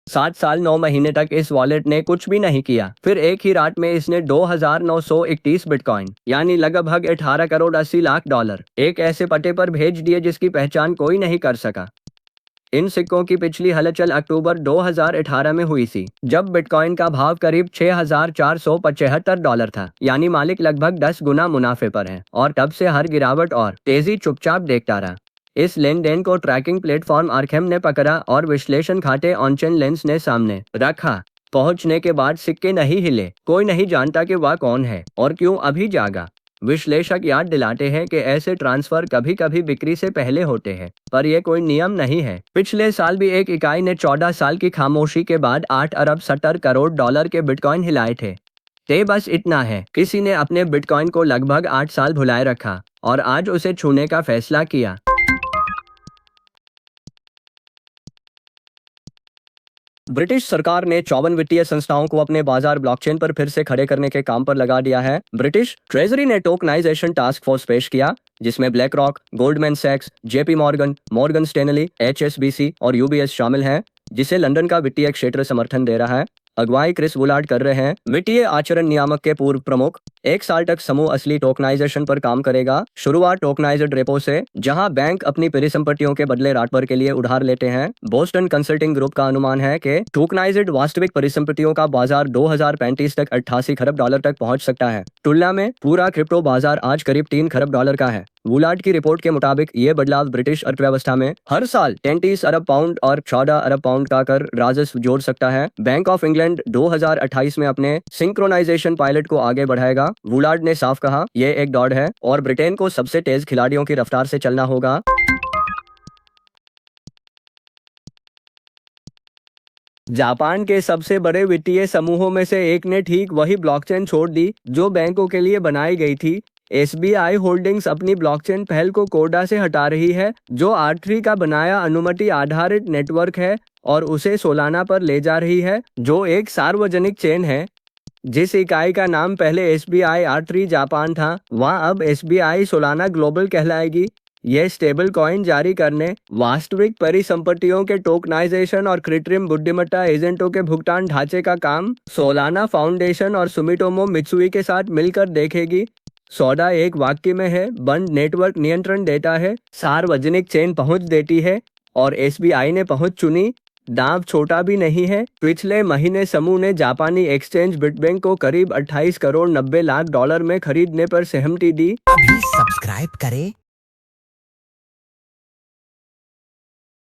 7 साल 9 महीने तक इस वॉलेट ने कुछ भी नहीं किया। फिर एक ही रात में इसने 2,931 बिटकॉइन यानी लगभग 18 करोड़ 80 लाख डॉलर एक ऐसे पते पर भेज दिए जिसकी पहचान कोई नहीं कर सका। इन सिक्कों की पिछली हलचल अक्टूबर 2018 में हुई थी, जब बिटकॉइन का भाव करीब $6,475 था, यानी मालिक लगभग 10 गुना मुनाफे पर है और तब से हर गिरावट और तेजी चुपचाप देखता रहा। इस लेन-देन को ट्रैकिंग प्लेटफॉर्म आर्खेम ने पकड़ा और विश्लेषण खाते ऑनचेन लेंस ने सामने रखा। पहुंचने के बाद सिक्के नहीं हिले, कोई नहीं जानता कि वह कौन है और क्यों अभी जागा। विश्लेषक याद दिलाते हैं कि ऐसे ट्रांसफर कभी कभी बिक्री से पहले होते हैं, पर यह कोई नियम नहीं है। पिछले साल भी एक इकाई ने 14 साल की खामोशी के बाद 8 अरब 70 करोड़ डॉलर के बिटकॉइन हिलाए थे। ते बस इतना है, किसी ने अपने बिटकॉइन को लगभग 8 साल भुलाए रखा और आज उसे छूने का फैसला किया। ब्रिटिश सरकार ने 54 वित्तीय संस्थाओं को अपने बाजार ब्लॉकचेन पर फिर से खड़े करने के काम पर लगा दिया है। ब्रिटिश ट्रेजरी ने टोकनाइजेशन टास्क फोर्स पेश किया, जिसमें ब्लैक रॉक, गोल्डमैन सैक्स, JP Morgan, Morgan Stanley, HSBC और यूबीएस शामिल हैं, जिसे लंदन का वित्तीय क्षेत्र समर्थन दे रहा है। अगुवाई क्रिस वुलार्ड कर रहे हैं, वित्तीय आचरण नियामक के पूर्व प्रमुख। 1 साल तक समूह असली टोकनाइजेशन पर काम करेगा। शुरुआत टोकनाइज्ड रेपो से, जहां बैंक अपनी परिसंपत्तियों के बदले रात भर के लिए उधार लेते हैं। बोस्टन कंसल्टिंग ग्रुप का अनुमान है कि टोकनाइज्ड वास्तविक परिसंपत्तियों का बाजार 2035 तक 88 खरब डॉलर तक पहुंच सकता है। तुलना में पूरा क्रिप्टो बाजार आज करीब 3 खरब डॉलर का है। वुलार्ड की रिपोर्ट के मुताबिक ये बदलाव ब्रिटिश अर्थव्यवस्था में हर साल 33 अरब पाउंड और 14 अरब पाउंड का कर राजस्व जोड़ सकता है। बैंक ऑफ इंग्लैंड 2028 में अपने सिंक्रोनाइजेशन पायलट को आगे बढ़ाएगा। वुलार्ड ने साफ कहा, यह एक दौड़ है और ब्रिटेन को सबसे तेज खिलाड़ियों की रफ्तार से चलना होगा। जापान के सबसे बड़े वित्तीय समूहों में से एक ने ठीक वही ब्लॉकचेन छोड़ दी जो बैंकों के लिए बनाई गई थी। एसबीआई होल्डिंग्स अपनी ब्लॉकचेन पहल को कोडा से हटा रही है, जो आर3 का बनाया अनुमति आधारित नेटवर्क है, और उसे सोलाना पर ले जा रही है, जो एक सार्वजनिक चेन है। जिस इकाई का नाम पहले एसबीआई आर3 जापान था, वह अब एसबीआई सोलाना ग्लोबल कहलाएगी। यह स्टेबल कॉइन जारी करने, वास्तविक परिसंपत्तियों के टोकनाइजेशन और कृत्रिम बुद्धिमत्ता एजेंटों के भुगतान ढांचे का काम सोलाना फाउंडेशन और सुमिटोमो मित्सुई के साथ मिलकर देखेगी। सौदा एक वाक्य में है, बंद नेटवर्क नियंत्रण देता है, सार्वजनिक चेन पहुंच देती है, और एसबीआई ने पहुंच चुनी। दांव छोटा भी नहीं है। पिछले महीने समूह ने जापानी एक्सचेंज बिटबैंक को करीब 28 करोड़ 90 लाख डॉलर में खरीदने पर सहमति दी। अभी सब्सक्राइब करें